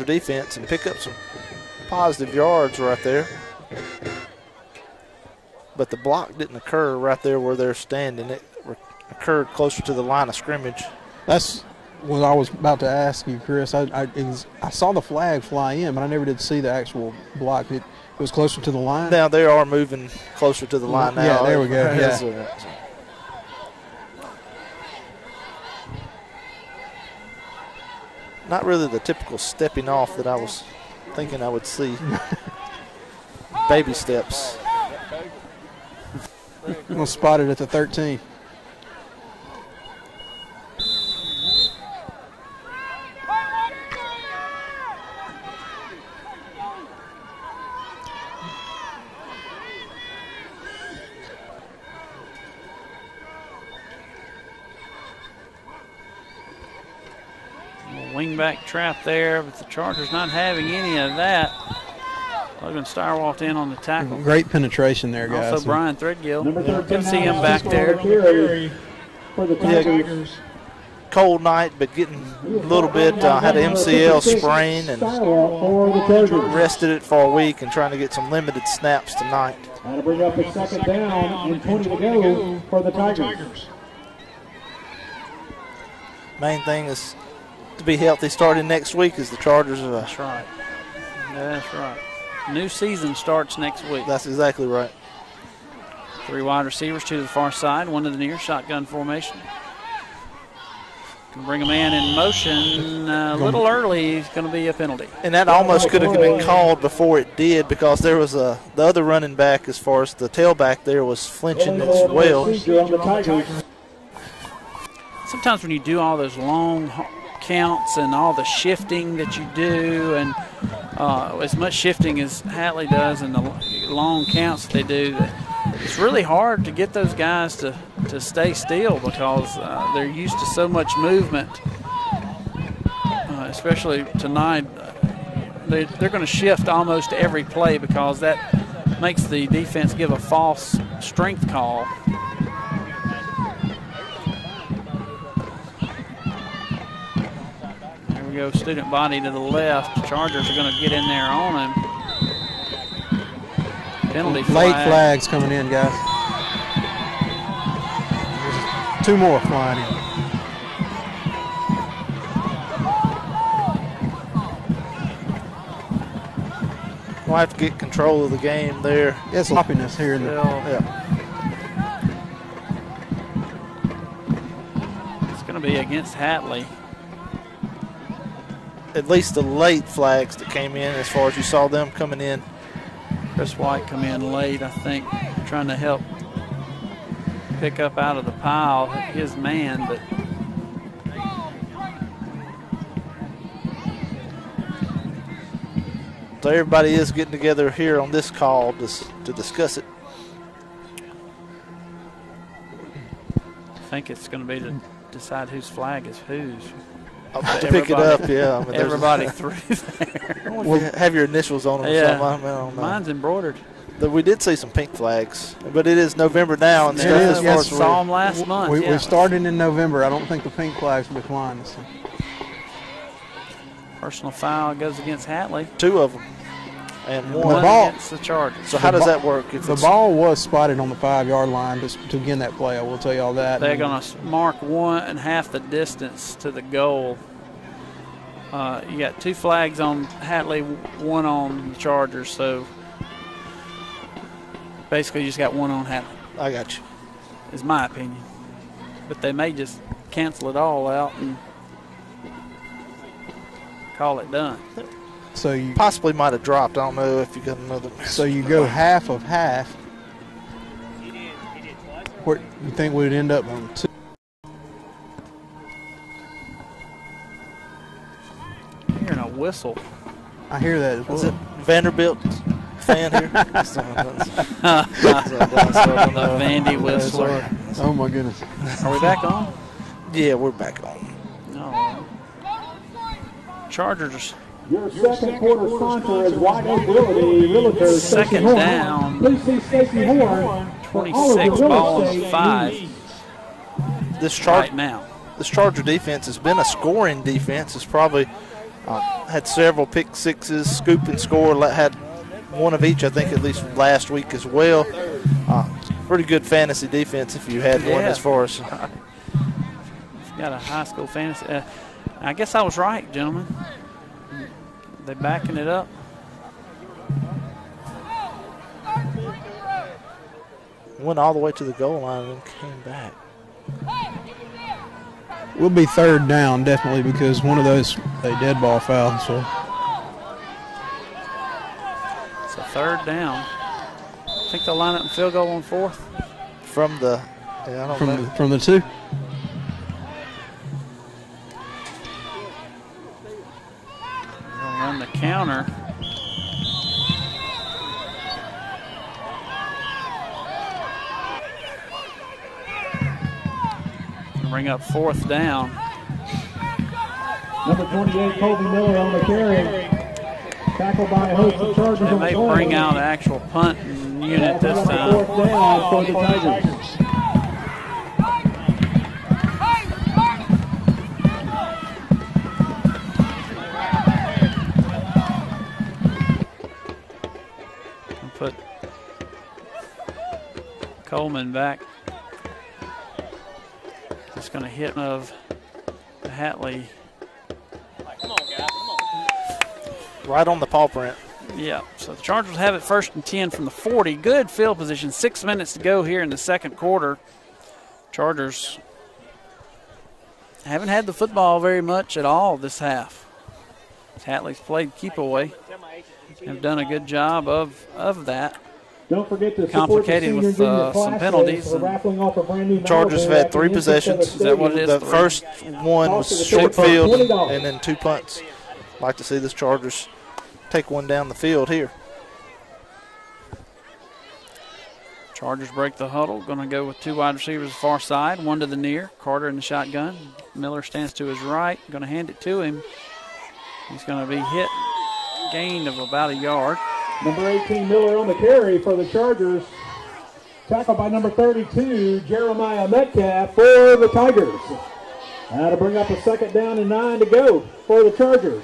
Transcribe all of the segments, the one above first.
Charger defense and pick up some positive yards right there. But the block didn't occur right there where they're standing. It occurred closer to the line of scrimmage. That's what I was about to ask you, Chris. I saw the flag fly in, but I never did see the actual block. It was closer to the line? Now they are moving closer to the line now. Yeah, there we go. Yeah. Not really the typical stepping off that I was thinking I would see. Baby steps. We'll spot it at the 13. Wingback trap there, but the Chargers not having any of that. Logan Steyer walked in on the tackle. Great penetration there, guys. Also Brian Threadgill. Good to see him back there. For the Tigers. Cold night, but getting a little bit, had an MCL sprain and rested it for a week and trying to get some limited snaps tonight. That'll bring up a second down and 20 to go for the Tigers. Main thing is to be healthy starting next week as the Chargers are. That's right. That's right. New season starts next week. That's exactly right. 3 wide receivers, 2 to the far side, 1 to the near, shotgun formation. Can bring a man in motion a little early. It's going to be a penalty. And that almost could have been called before it did because there was the other running back as far as the tailback there was flinching as well. Sometimes when you do all those long counts and all the shifting that you do, and as much shifting as Hatley does and the long counts that they do, it's really hard to get those guys to stay still because they're used to so much movement, especially tonight. They're going to shift almost every play because that makes the defense give a false strength call. Go student body to the left. Chargers are going to get in there on him. Penalty flag. Late flags coming in, guys. There's 2 more flying in. We'll have to get control of the game there. Yeah, sloppiness here in the It's going to be against Hatley. At least the late flags that came in as far as you saw them coming in. Chris White come in late, I think, trying to help pick up out of the pile his man, but so everybody is getting together here on this call to discuss it. I think it's going to be to decide whose flag is whose. To pick it up, yeah. I mean, everybody through there. Well, have your initials on them or something. I don't know. Mine's embroidered. We did see some pink flags, but it is November now. And I saw them last month. We started in November. I don't think the pink flags will be flying. So. Personal foul goes against Hatley. 2 of them. And one against the Chargers. So how does that work? If the ball was spotted on the 5-yard line to begin that play. I will tell you all that. They're going to mark 1.5 the distance to the goal. You got 2 flags on Hatley, 1 on the Chargers. So basically, you just got 1 on Hatley. I got you. Is my opinion. But they may just cancel it all out and call it done. So you possibly might have dropped. I don't know if you got another. So you go half of half. Where you think we'd end up on 2? Hearing a whistle. I hear that as well. Is it Vanderbilt fan here? The Vandy whistler. Oh my goodness. Are we back on? Yeah, we're back on. No. Chargers. Your second quarter sponsor is Wide Mobility Realtor. Second down. Please see Stacey Horn. 26 balls, 5. This right now. This Charger defense has been a scoring defense. It's probably Had several pick sixes, scoop and score. Had one of each, I think, at least last week as well. Pretty good fantasy defense if you had one as far as. Got a high school fantasy. I guess I was right, gentlemen. They backing it up. Went all the way to the goal line and came back. We'll be third down, definitely, because one of those, a dead ball foul. So it's a third down. I think they'll line up and field goal on fourth. From the, from the two. They'll run the counter. Bring up fourth down. Number 28, Colby Miller on the carry. Tackled by a host of Chargers. They may bring out an actual punt unit this time. Fourth down for the Tigers. Put Coleman back. Just going to hit of Hatley. Right on the paw print. Yeah, so the Chargers have it 1st and 10 from the 40. Good field position. 6 minutes to go here in the second quarter. Chargers haven't had the football very much at all this half. Hatley's played keep away. Have done a good job of that. Don't forget to complicated with some penalties. Chargers have had 3 possessions. Is that what it is? The first one was short field and then 2 punts. Like to see this Chargers take one down the field here. Chargers break the huddle. Going to go with 2 wide receivers far side, 1 to the near. Carter in the shotgun. Miller stands to his right. Going to hand it to him. He's going to be hit. Gain of about a yard. Number 18, Miller on the carry for the Chargers. Tackled by number 32, Jeremiah Metcalf for the Tigers. Now to bring up a 2nd down and 9 to go for the Chargers.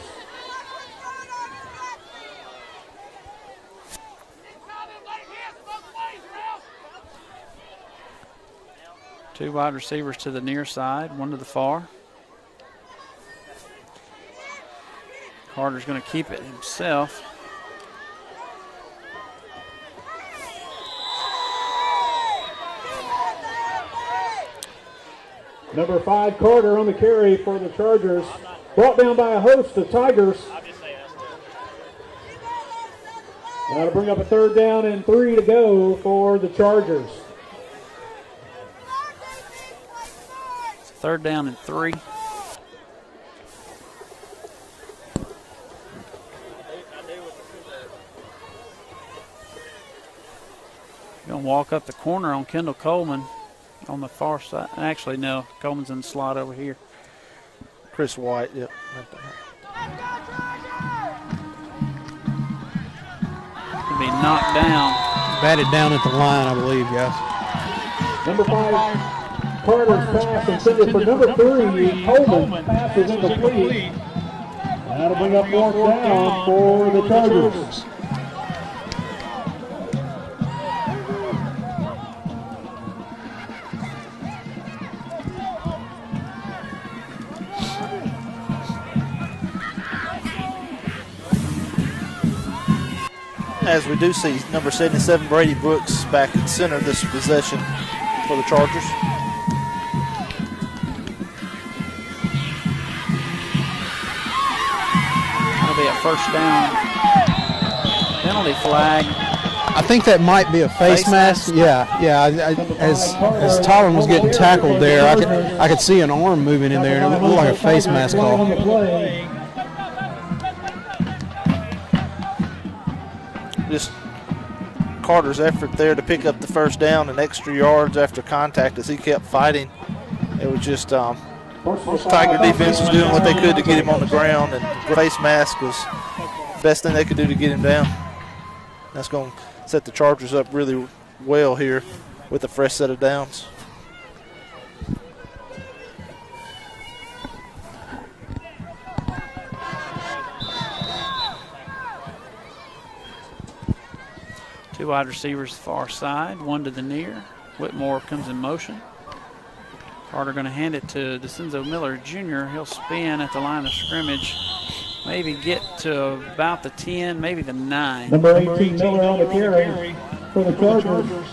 Two wide receivers to the near side, 1 to the far. Carter's going to keep it himself. Number 5, Carter on the carry for the Chargers. Brought down by a host of Tigers. Now to bring up a 3rd down and 3 to go for the Chargers. 3rd down and 3. Going to walk up the corner on Kendall Coleman on the far side. Actually, no, Coleman's in the slot over here. Chris White, yep. Could be knocked down. Batted down at the line, I believe, guys. Number 5, Carter's pass intended for number 3. Coleman's pass is incomplete. That'll bring up 4th down for the Chargers. As we do see number 77, Brady Brooks, back at center this possession for the Chargers. That'll be a 1st down. Penalty flag. I think that might be a face mask. Yeah. As Tyron was getting tackled there, I could see an arm moving in there, and it looked like a face mask call. Just Carter's effort there to pick up the 1st down and extra yards after contact as he kept fighting. It was just Tiger defense was doing what they could to get him on the ground, and face mask was the best thing they could do to get him down. That's going to set the Chargers up really well here with a fresh set of downs. Two wide receivers far side, one to the near. Whitmore comes in motion. Carter going to hand it to DeCenzo Miller Jr. He'll spin at the line of scrimmage. Maybe get to about the 10, maybe the 9. Number 18, Miller on the carry for the Chargers.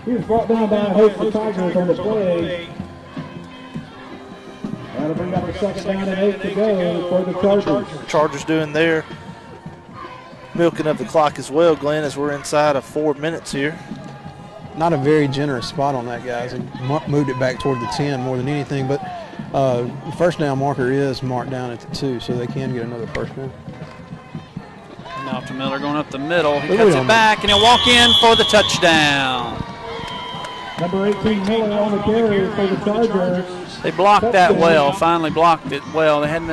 He was brought down by a host of Tigers on the play. That'll bring up a second down and 8 to go for the Chargers. Chargers doing their milking of the clock as well, Glenn, as we're inside of 4 minutes here. Not a very generous spot on that, guys. He moved it back toward the 10 more than anything, but the first down marker is marked down at the 2, so they can get another first down. Now to Miller going up the middle. He cuts it back, and he'll walk in for the touchdown. Number 18, Miller on the carry for the Chargers. They blocked that well, finally blocked it well. They hadn't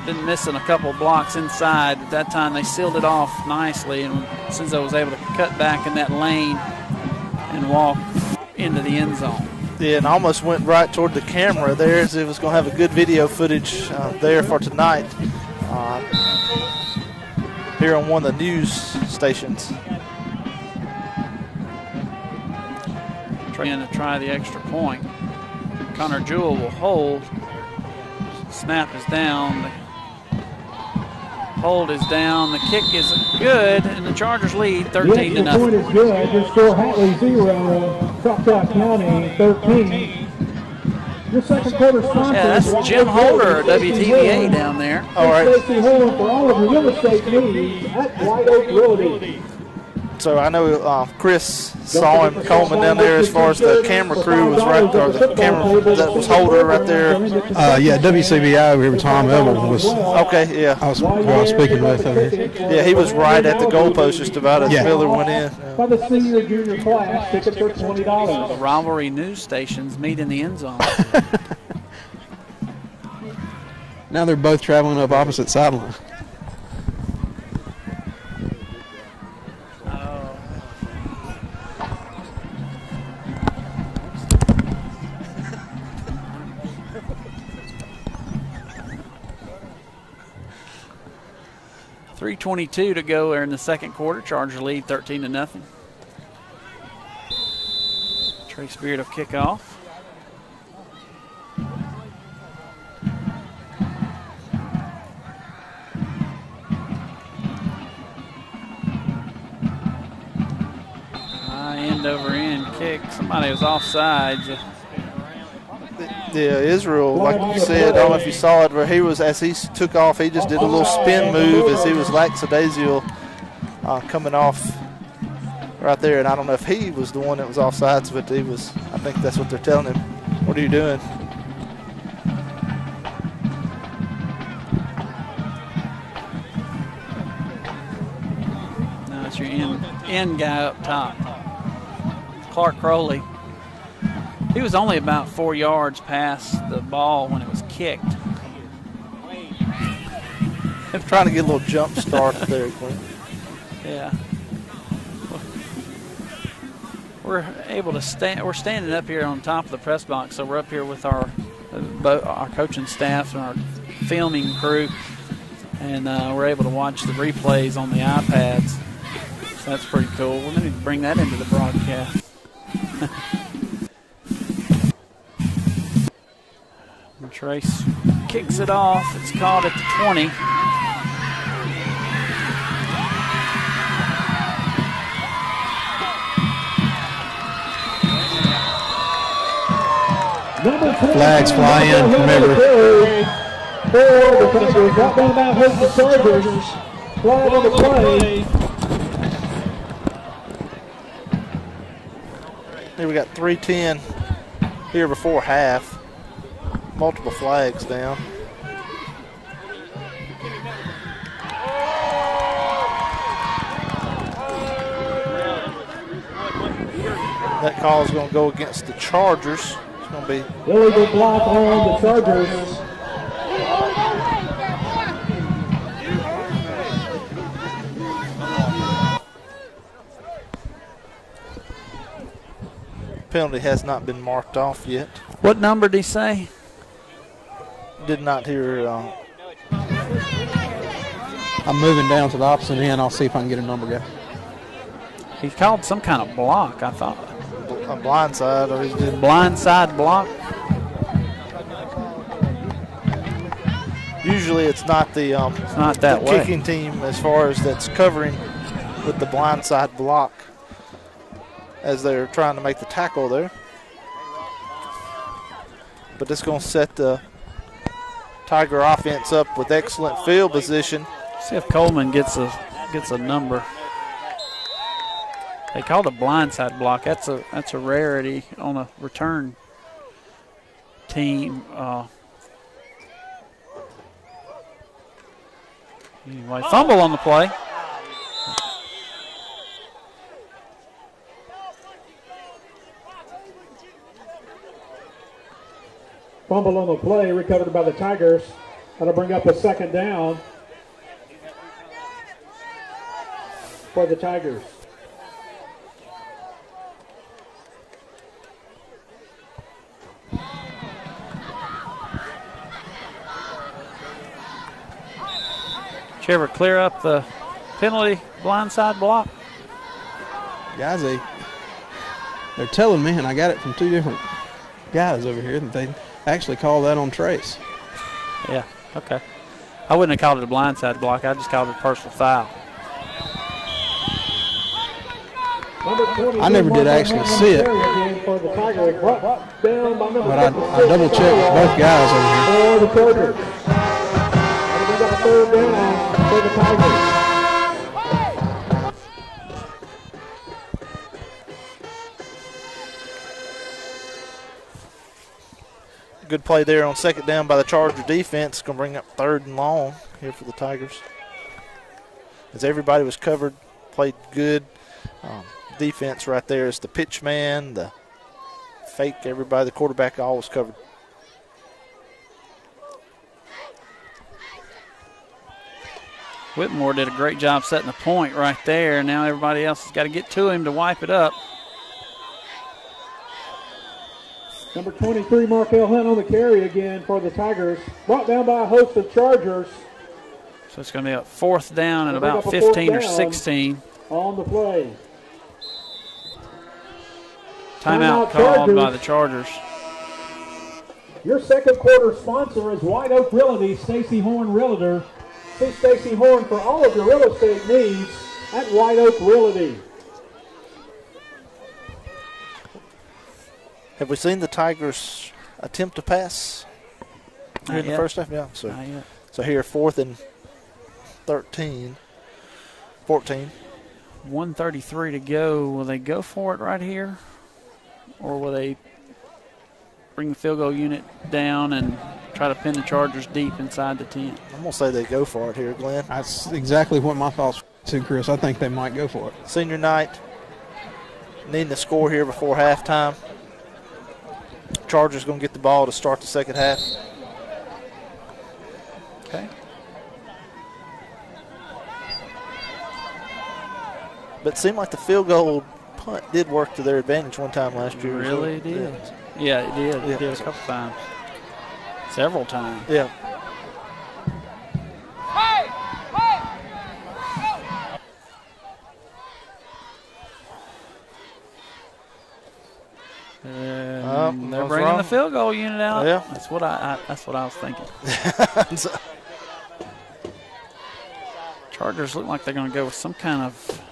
been missing a couple of blocks inside. At that time, they sealed it off nicely, and Senzo was able to cut back in that lane and walk into the end zone. Yeah, and almost went right toward the camera there, as it was going to have a good video footage there for tonight here on one of the news stations. Trying to try the extra point. Connor Jewell will hold. Snap is down. The hold is down. The kick is good, and the Chargers lead 13 to nothing. The point is good. Your score, Hatley 0, Choctaw County 13. Your second quarter sponsor. Yeah, that's Jim Holder, WTVA down there. All right. Stacey Holder for all of your real estate needs at White Oak Realty. So I know Chris saw him combing down there as far as the camera crew was right there. The camera that was Holder right there. Yeah, WCBI over here with Tom Evel was. Okay, yeah. I was speaking with him. Yeah, he was right at the goalpost just about as Miller went in. By the senior junior class, tickets are $20. The rivalry news stations meet in the end zone. Now they're both traveling up opposite sidelines. .322 to go there in the second quarter. Charger lead 13 to nothing. Trey Spirit of kickoff. High end over end kick. Somebody was offsides. Yeah, Israel, like you said, I don't know if you saw it, where he was, as he took off, he just did a little spin move as he was lackadaisical coming off right there. And I don't know if he was the one that was offsides, but he was, I think that's what they're telling him. What are you doing? No, it's your end guy up top. Clark Crowley. He was only about 4 yards past the ball when it was kicked. I'm trying to get a little jump start there, Clint. Yeah. We're able to stand. We're standing up here on top of the press box, so we're up here with our coaching staff and our filming crew, and we're able to watch the replays on the iPads. So that's pretty cool. We're going to bring that into the broadcast. Trace kicks it off. It's caught at the 20. Flags fly in, remember. Flag on the play. Here we got 3:10 here before half. Multiple flags down. That call is going to go against the Chargers. It's going to be illegal block on the Chargers. penalty has not been marked off yet. What number did he say? Did not hear. I'm moving down to the opposite end. I'll see if I can get a number guy. He called some kind of block, I thought. A blindside, or he's doing Blindside block. Usually it's not the It's not that way. kicking team as far as that's covering with the blindside block as they're trying to make the tackle there. But it's going to set the Tiger offense up with excellent field position. See if Coleman gets a number. They called a blindside block. That's a rarity on a return team. Anyway, fumble on the play. Fumble on the play, recovered by the Tigers. That'll bring up a second down for the Tigers. Did you ever clear up the penalty blindside block? Guys, they're telling me, and I got it from two different guys over here, that they actually call that on Trace. Yeah, okay. I wouldn't have called it a blindside block. I just called it a personal foul. I never did actually see it, but I double checked with both guys over here. Third down for the Tigers. Good play there on second down by the Charger defense. Going to bring up 3rd and long here for the Tigers. As everybody was covered, played good. Defense right there is the pitch man, the fake, everybody, the quarterback, all was covered. Whitmore did a great job setting the point right there. Now everybody else has got to get to him to wipe it up. Number 23, Markel Hunt on the carry again for the Tigers. Brought down by a host of Chargers. So it's going to be a 4th down and about 15 or 16. On the play. Timeout called by the Chargers. Your second quarter sponsor is White Oak Realty, Stacy Horn Realtor. See Stacy Horn for all of your real estate needs at White Oak Realty. Have we seen the Tigers attempt to pass here in the first half? Yeah. So here, 4th and 14. 1:33 to go. Will they go for it right here? Or will they bring the field goal unit down and try to pin the Chargers deep inside the 10? I'm going to say they go for it here, Glenn. That's exactly what my thoughts were too, Chris. I think they might go for it. Senior night, needing to score here before halftime. Chargers going to get the ball to start the second half. Okay. But it seemed like the field goal punt did work to their advantage one time last year. Really did. Yeah, it did. Yeah. It did a couple times. Several times. Yeah. They're bringing the field goal unit out. Yeah. That's what I was thinking. Chargers look like they're going to go with some kind of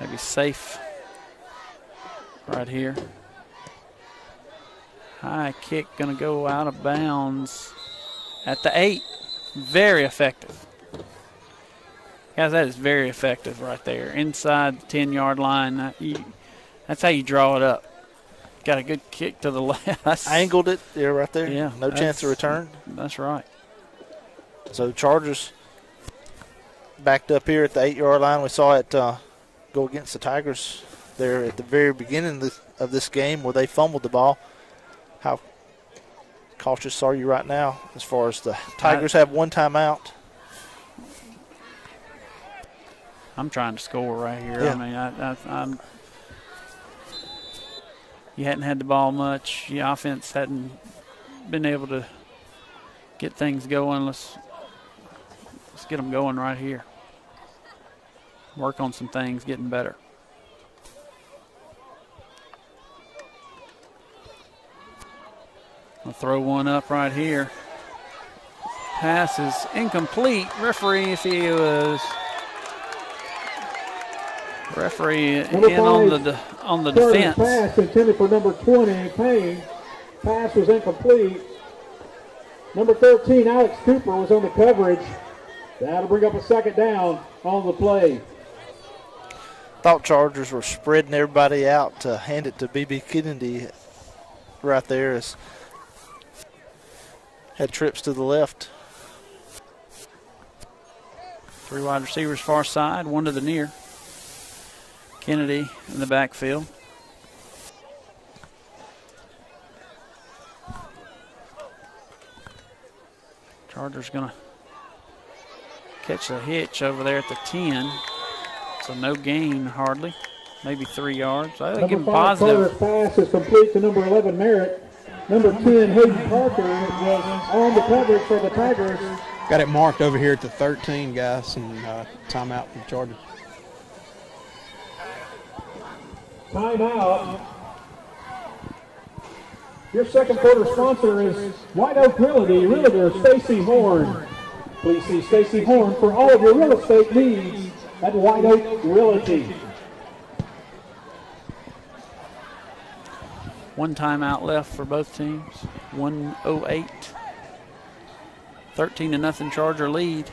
maybe safe right here. High kick going to go out of bounds at the 8. Very effective. Guys, that is very effective right there. Inside the 10-yard line. That's how you draw it up. Got a good kick to the left. Angled it there right there. Yeah. No chance to return. That's right. So the Chargers backed up here at the 8-yard line. We saw it go against the Tigers there at the very beginning of this game where they fumbled the ball. How cautious are you right now as far as the Tigers have one timeout? I'm trying to score right here. Yeah. I mean, you hadn't had the ball much. Your offense hadn't been able to get things going. Let's get them going right here. Work on some things, getting better. I'll throw one up right here. Pass is incomplete. Referee, if he was on the defense. Pass intended for number 20, Payne. Pass was incomplete. Number 13, Alex Cooper, was on the coverage. That'll bring up a second down on the play. Thought Chargers were spreading everybody out to hand it to B.B. Kennedy right there. As had trips to the left. 3 wide receivers far side, 1 to the near. Kennedy in the backfield. Chargers going to catch a hitch over there at the 10. So no gain hardly, maybe 3 yards. I think number 5 positive. Carter's pass is complete to number 11 Merritt. Number 10 Hayden Parker was on the coverage for the Tigers. Got it marked over here at the 13, guys, and timeout for the Chargers. Timeout. Your second quarter sponsor is White Oak Realty, Realtor Stacy Horn. Please see Stacy Horn for all of your real estate needs at White Oak Realty. 1 timeout left for both teams. 1:08. 13-0 Charger lead.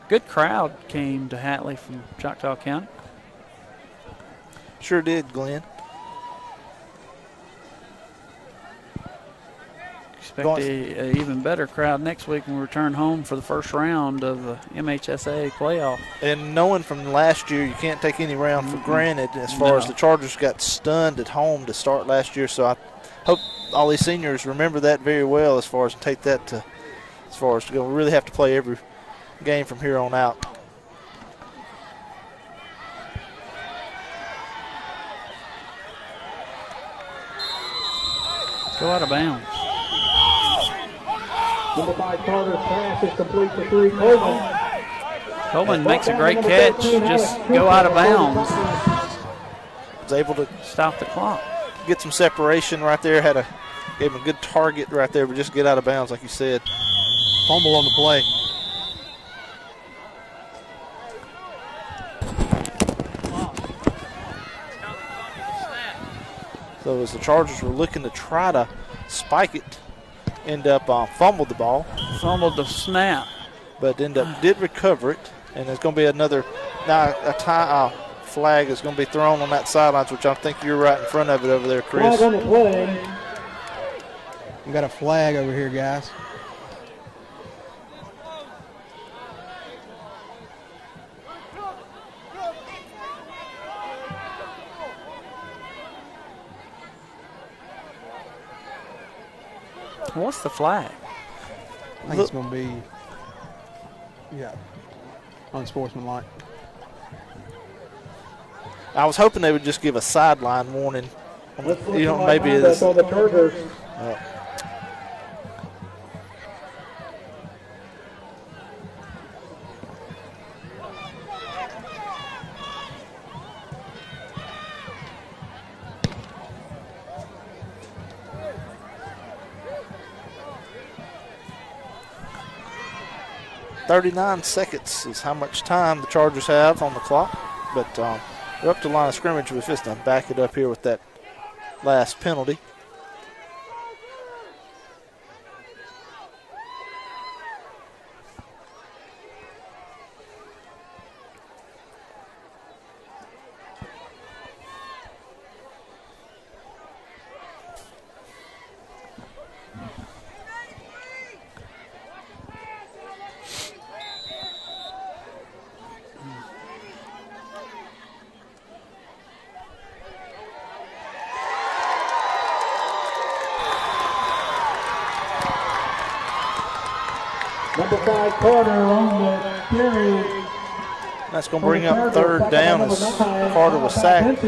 Good crowd came to Hatley from Choctaw County. Sure did, Glenn. Expect a even better crowd next week when we return home for the first round of the MHSA playoff. And knowing from last year, you can't take any round for granted as far as the Chargers got stunned at home to start last year. So I hope all these seniors remember that very well as far as take that to, as far as to go really have to play every game from here on out. Go out of bounds. Number 5 Carter's pass is complete to 3 Coleman. Coleman makes a great catch, just go out of bounds. Was able to stop the clock. Get some separation right there, gave him a good target right there, but just get out of bounds like you said. Fumble on the play. So as the Chargers were looking to try to spike it, end up fumbled the ball. Fumbled the snap. But did recover it. And there's going to be another, now a flag is going to be thrown on that sidelines, which I think you're right in front of it over there, Chris. Flag on the play. We got a flag over here, guys. What's the flag? I think it's going to be, unsportsmanlike. I was hoping they would just give a sideline warning. Maybe it's on the Chargers. 39 seconds is how much time the Chargers have on the clock. But they're up to the line of scrimmage with this to back it up here with that last penalty. Number 5 Carter on the carry. That's going to bring up third down as Carter was sacked.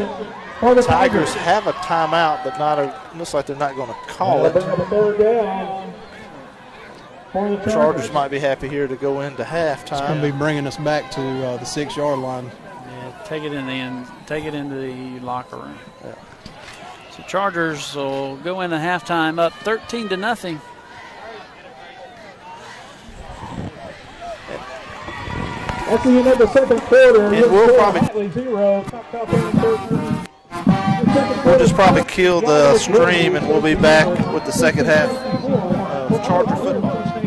Tigers have a timeout, but looks like they're not going to call it. Third down. for the Chargers might be happy here to go into halftime. It's going to be bringing us back to the 6-yard line. Yeah, take it in the end. Take it into the locker room. Yeah. So Chargers will go into halftime up 13-0. That's the end of the second quarter. And we'll just probably kill the stream, and we'll be back with the second half of Charger football.